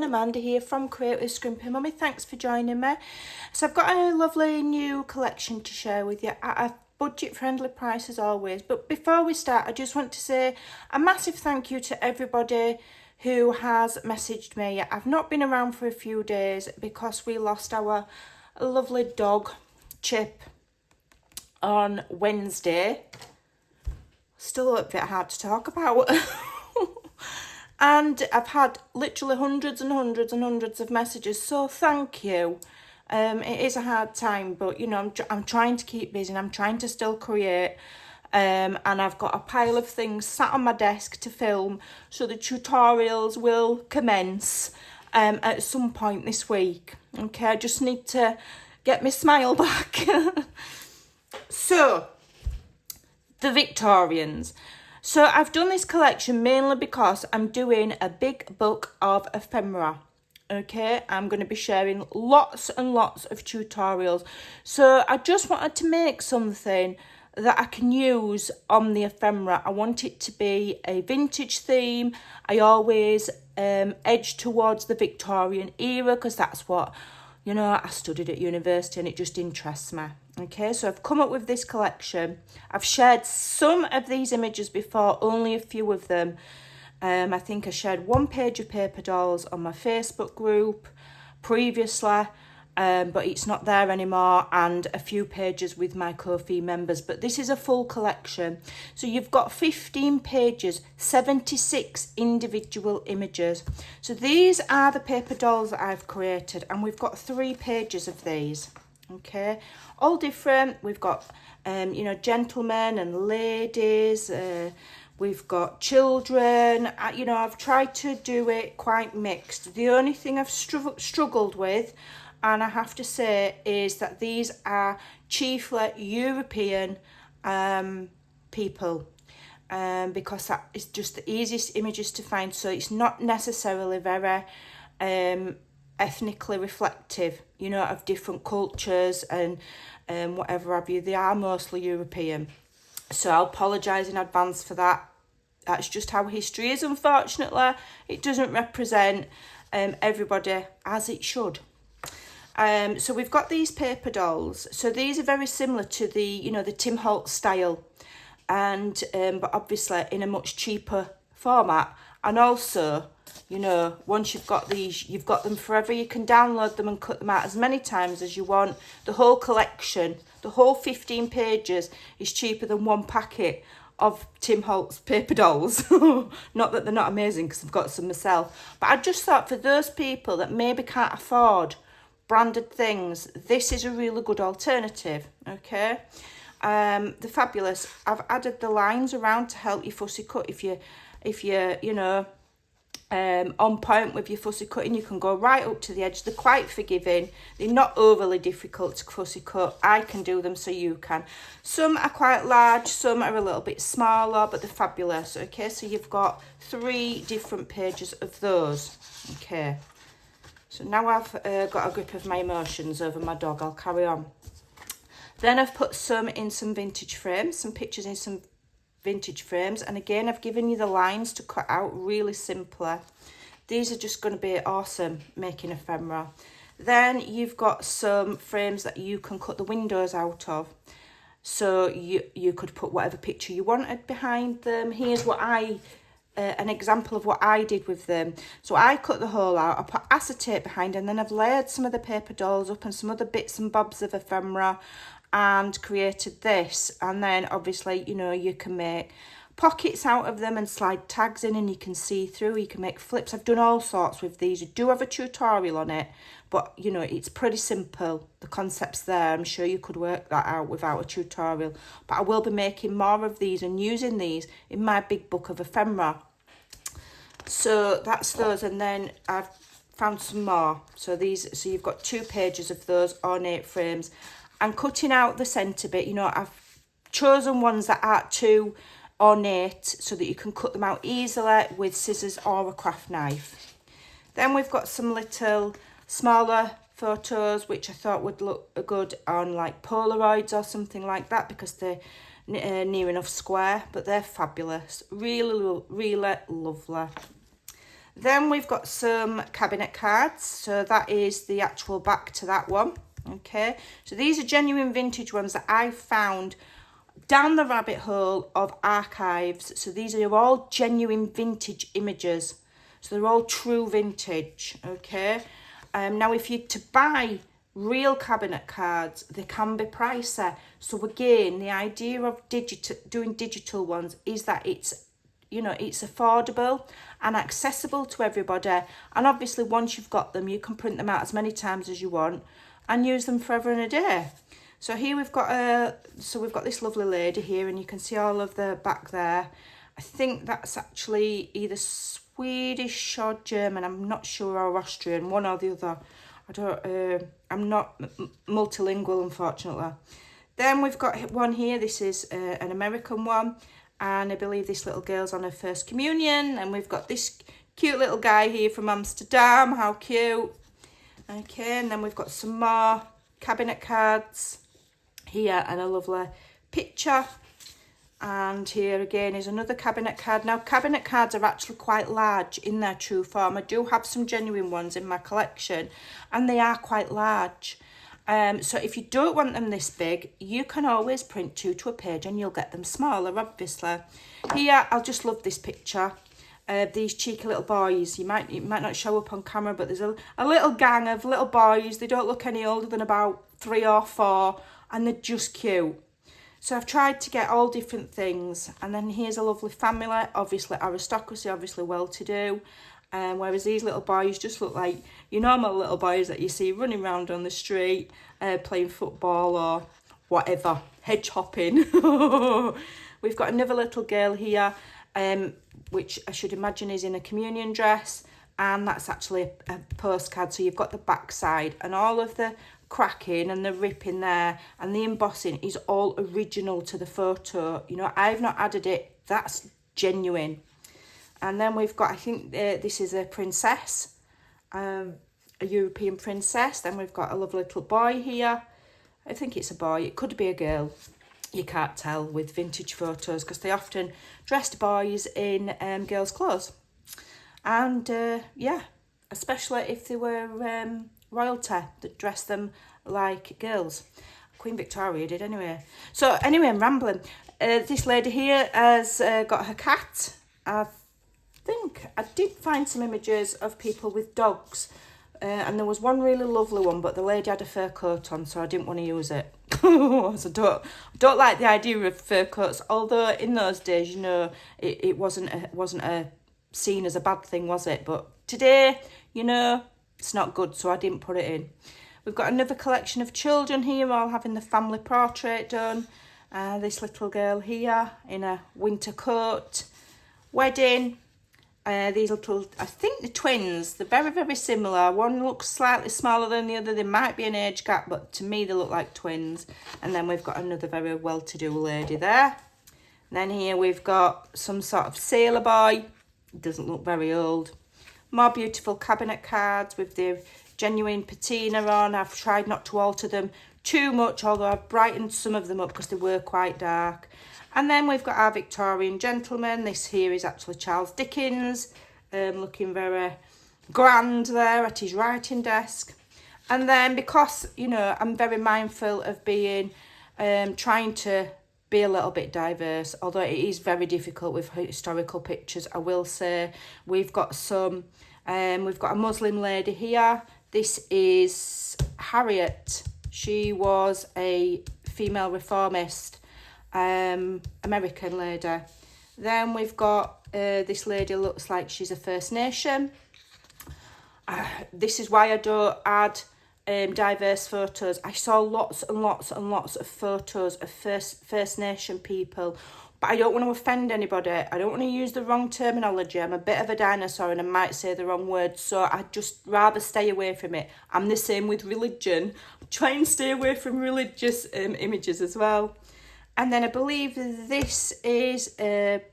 everyone, Amanda here from Create with Scrimping Mummy. Thanks for joining me. So I've got a lovely new collection to share with you at a budget friendly price as always. But before we start, I just want to say a massive thank you to everybody who has messaged me. I've not been around for a few days because we lost our lovely dog, Chip, on Wednesday. Still a bit hard to talk about. And I've had literally hundreds and hundreds and hundreds of messages, so thank you. It is a hard time, but you know, I'm trying to keep busy and I'm trying to still create. And I've got a pile of things sat on my desk to film, so the tutorials will commence at some point this week. Okay, I just need to get my smile back. So, the Victorians. So I've done this collection mainly because I'm doing a big book of ephemera. Okay, I'm going to be sharing lots and lots of tutorials. So I just wanted to make something that I can use on the ephemera. I want it to be a vintage theme. I always edge towards the Victorian era because that's what, you know, I studied at university and it just interests me. Okay, so I've come up with this collection. I've shared some of these images before, only a few of them. I think I shared one page of paper dolls on my Facebook group previously, but it's not there anymore, and a few pages with my Ko-fi members. But this is a full collection. So you've got 15 pages, 76 individual images. So these are the paper dolls that I've created, and we've got 3 pages of these. Okay, all different. We've got, you know, gentlemen and ladies. We've got children. You know, I've tried to do it quite mixed. The only thing I've struggled with, and I have to say, is that these are chiefly European people. Because that is just the easiest images to find. So it's not necessarily very ethnically reflective, you know, of different cultures and whatever have you. They are mostly European, so I'll apologise in advance for that. That's just how history is, unfortunately. It doesn't represent everybody as it should. So we've got these paper dolls. So these are very similar to the, you know, the Tim Holtz style, and but obviously in a much cheaper format. And also, you know, once you've got these, you've got them forever. You can download them and cut them out as many times as you want. The whole collection, the whole 15 pages, is cheaper than one packet of Tim Holtz paper dolls. Not that they're not amazing, because I've got some myself. But I just thought for those people that maybe can't afford branded things, this is a really good alternative. Okay, they're fabulous. I've added the lines around to help you fussy cut if you're, you know, on point with your fussy cutting. You can go right up to the edge. They're quite forgiving. They're not overly difficult to fussy cut. I can do them, so you can. Some are quite large, some are a little bit smaller, but they're fabulous. Okay, so you've got 3 different pages of those. Okay, so now I've got a grip of my emotions over my dog, I'll carry on. Then I've put some in some vintage frames, some pictures in some vintage frames, and again I've given you the lines to cut out really simply. These are just going to be awesome making ephemera. Then you've got some frames that you can cut the windows out of, so you could put whatever picture you wanted behind them. Here's what an example of what I did with them. So I cut the hole out, I put acetate behind, and then I've layered some of the paper dolls up and some other bits and bobs of ephemera and created this. And then obviously, you know, you can make pockets out of them and slide tags in, and you can see through. You can make flips. I've done all sorts with these. You do have a tutorial on it, but you know, it's pretty simple. The concept's there. I'm sure you could work that out without a tutorial, but I will be making more of these and using these in my big book of ephemera. So that's those, and then I've found some more. So you've got 2 pages of those ornate frames. And cutting out the centre bit, you know, I've chosen ones that aren't too ornate so that you can cut them out easily with scissors or a craft knife. Then we've got some little smaller photos which I thought would look good on like Polaroids or something like that, because they're near enough square, but they're fabulous. Really, really lovely. Then we've got some cabinet cards. So that is the actual back to that one. Okay, so these are genuine vintage ones that I found down the rabbit hole of archives. So these are all genuine vintage images. So they're all true vintage, okay? Now, if you're to buy real cabinet cards, they can be pricey. So again, the idea of doing digital ones is that it's, you know, it's affordable and accessible to everybody. And obviously, once you've got them, you can print them out as many times as you want and use them forever and a day. So here we've got we've got this lovely lady here, and you can see all of the back there. I think that's actually either Swedish or German. I'm not sure, or Austrian, one or the other. I'm not multilingual, unfortunately. Then we've got one here. This is an American one, and I believe this little girl's on her first communion. And we've got this cute little guy here from Amsterdam. How cute. Okay, and then we've got some more cabinet cards here and a lovely picture. And here again is another cabinet card. Now, cabinet cards are actually quite large in their true form. I do have some genuine ones in my collection, and they are quite large. So if you don't want them this big, you can always print 2 to a page and you'll get them smaller, obviously. Here, I just love this picture. These cheeky little boys. It might not show up on camera, but there's a little gang of little boys. They don't look any older than about 3 or 4, and they're just cute. So I've tried to get all different things. And then here's a lovely family, obviously aristocracy, obviously well-to-do. Whereas these little boys just look like your normal little boys that you see running around on the street, playing football or whatever, hedge hopping. We've got another little girl here, which I should imagine is in a communion dress. And that's actually a postcard. So you've got the back side, and all of the cracking and the ripping there and the embossing is all original to the photo. You know, I've not added it. That's genuine. And then we've got, I think this is a princess, a European princess. Then we've got a lovely little boy here. I think it's a boy. It could be a girl. You can't tell with vintage photos because they often dressed boys in girls' clothes. And yeah, especially if they were royalty that dressed them like girls. Queen Victoria did anyway. So anyway, I'm rambling. This lady here has got her cat. I think I did find some images of people with dogs, and there was one really lovely one, but the lady had a fur coat on, so I didn't want to use it. So I don't like the idea of fur coats, although in those days, you know, it wasn't a seen as a bad thing, was it? But today, you know, it's not good, so I didn't put it in. We've got another collection of children here, all having the family portrait done. This little girl here in a winter coat. Wedding. These little, I think the twins, they're very, very similar. One looks slightly smaller than the other. There might be an age gap, but to me they look like twins. And then we've got another very well-to-do lady there. And then here we've got some sort of sailor boy. Doesn't look very old. More beautiful cabinet cards with the genuine patina on. I've tried not to alter them too much, although I've brightened some of them up because they were quite dark. And then we've got our Victorian gentleman. This here is actually Charles Dickens, looking very grand there at his writing desk. And then because, you know, I'm very mindful of being, trying to be a little bit diverse, although it is very difficult with historical pictures, I will say. We've got a Muslim lady here. This is Harriet. She was a female reformist, American lady. Then we've got this lady, looks like she's a First Nation. This is why I don't add diverse photos. I saw lots and lots and lots of photos of First Nation people, but I don't want to offend anybody. I don't want to use the wrong terminology. I'm a bit of a dinosaur and I might say the wrong words, so I'd just rather stay away from it. I'm the same with religion. Try and stay away from religious images as well. And then I believe this is a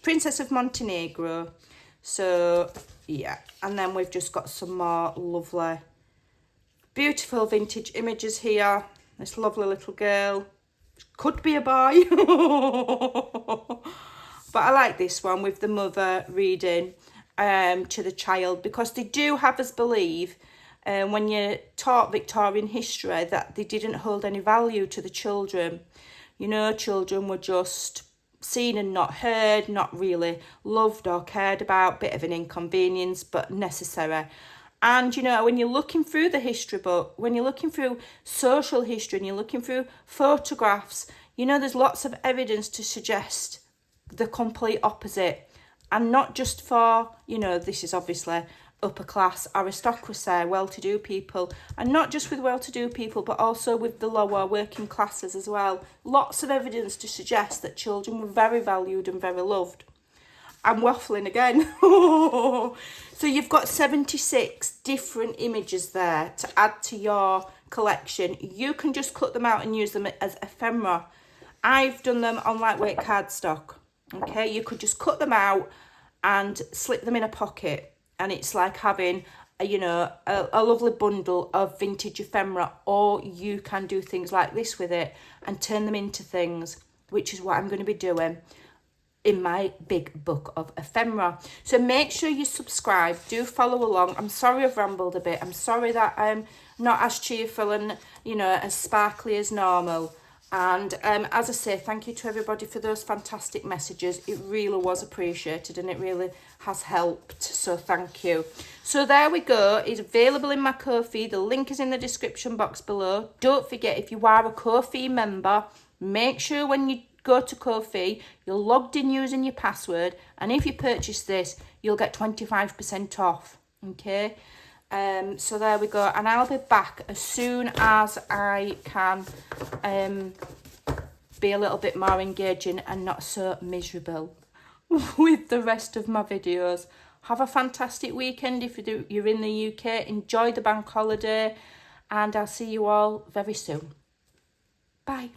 Princess of Montenegro. So yeah, and then we've just got some more lovely beautiful vintage images here. This lovely little girl. Could be a boy. But I like this one with the mother reading. to the child, because they do have us believe when you taught Victorian history that they didn't hold any value to the children. You know, children were just seen and not heard, not really loved or cared about, bit of an inconvenience but necessary. And you know, when you're looking through the history book, when you're looking through social history and you're looking through photographs, you know, there's lots of evidence to suggest the complete opposite. And not just for, you know, this is obviously upper class aristocracy, well-to-do people, and not just with well-to-do people, but also with the lower working classes as well. Lots of evidence to suggest that children were very valued and very loved. I'm waffling again. So you've got 76 different images there to add to your collection. You can just cut them out and use them as ephemera. I've done them on lightweight cardstock. Okay, you could just cut them out and slip them in a pocket, and it's like having a lovely bundle of vintage ephemera. Or you can do things like this with it and turn them into things, which is what I'm going to be doing in my big book of ephemera. So make sure you subscribe, do follow along. I'm sorry I've rambled a bit. I'm sorry that I'm not as cheerful and, you know, as sparkly as normal. And as I say, thank you to everybody for those fantastic messages. It really was appreciated and it really has helped. So thank you. So there we go. It's available in my Ko-fi. The link is in the description box below. Don't forget, if you are a Ko-fi member, make sure when you go to Ko-fi, you're logged in using your password. And if you purchase this, you'll get 25% off. Okay. So there we go, and I'll be back as soon as I can be a little bit more engaging and not so miserable with the rest of my videos. Have a fantastic weekend if you're in the UK. Enjoy the bank holiday, and I'll see you all very soon. Bye.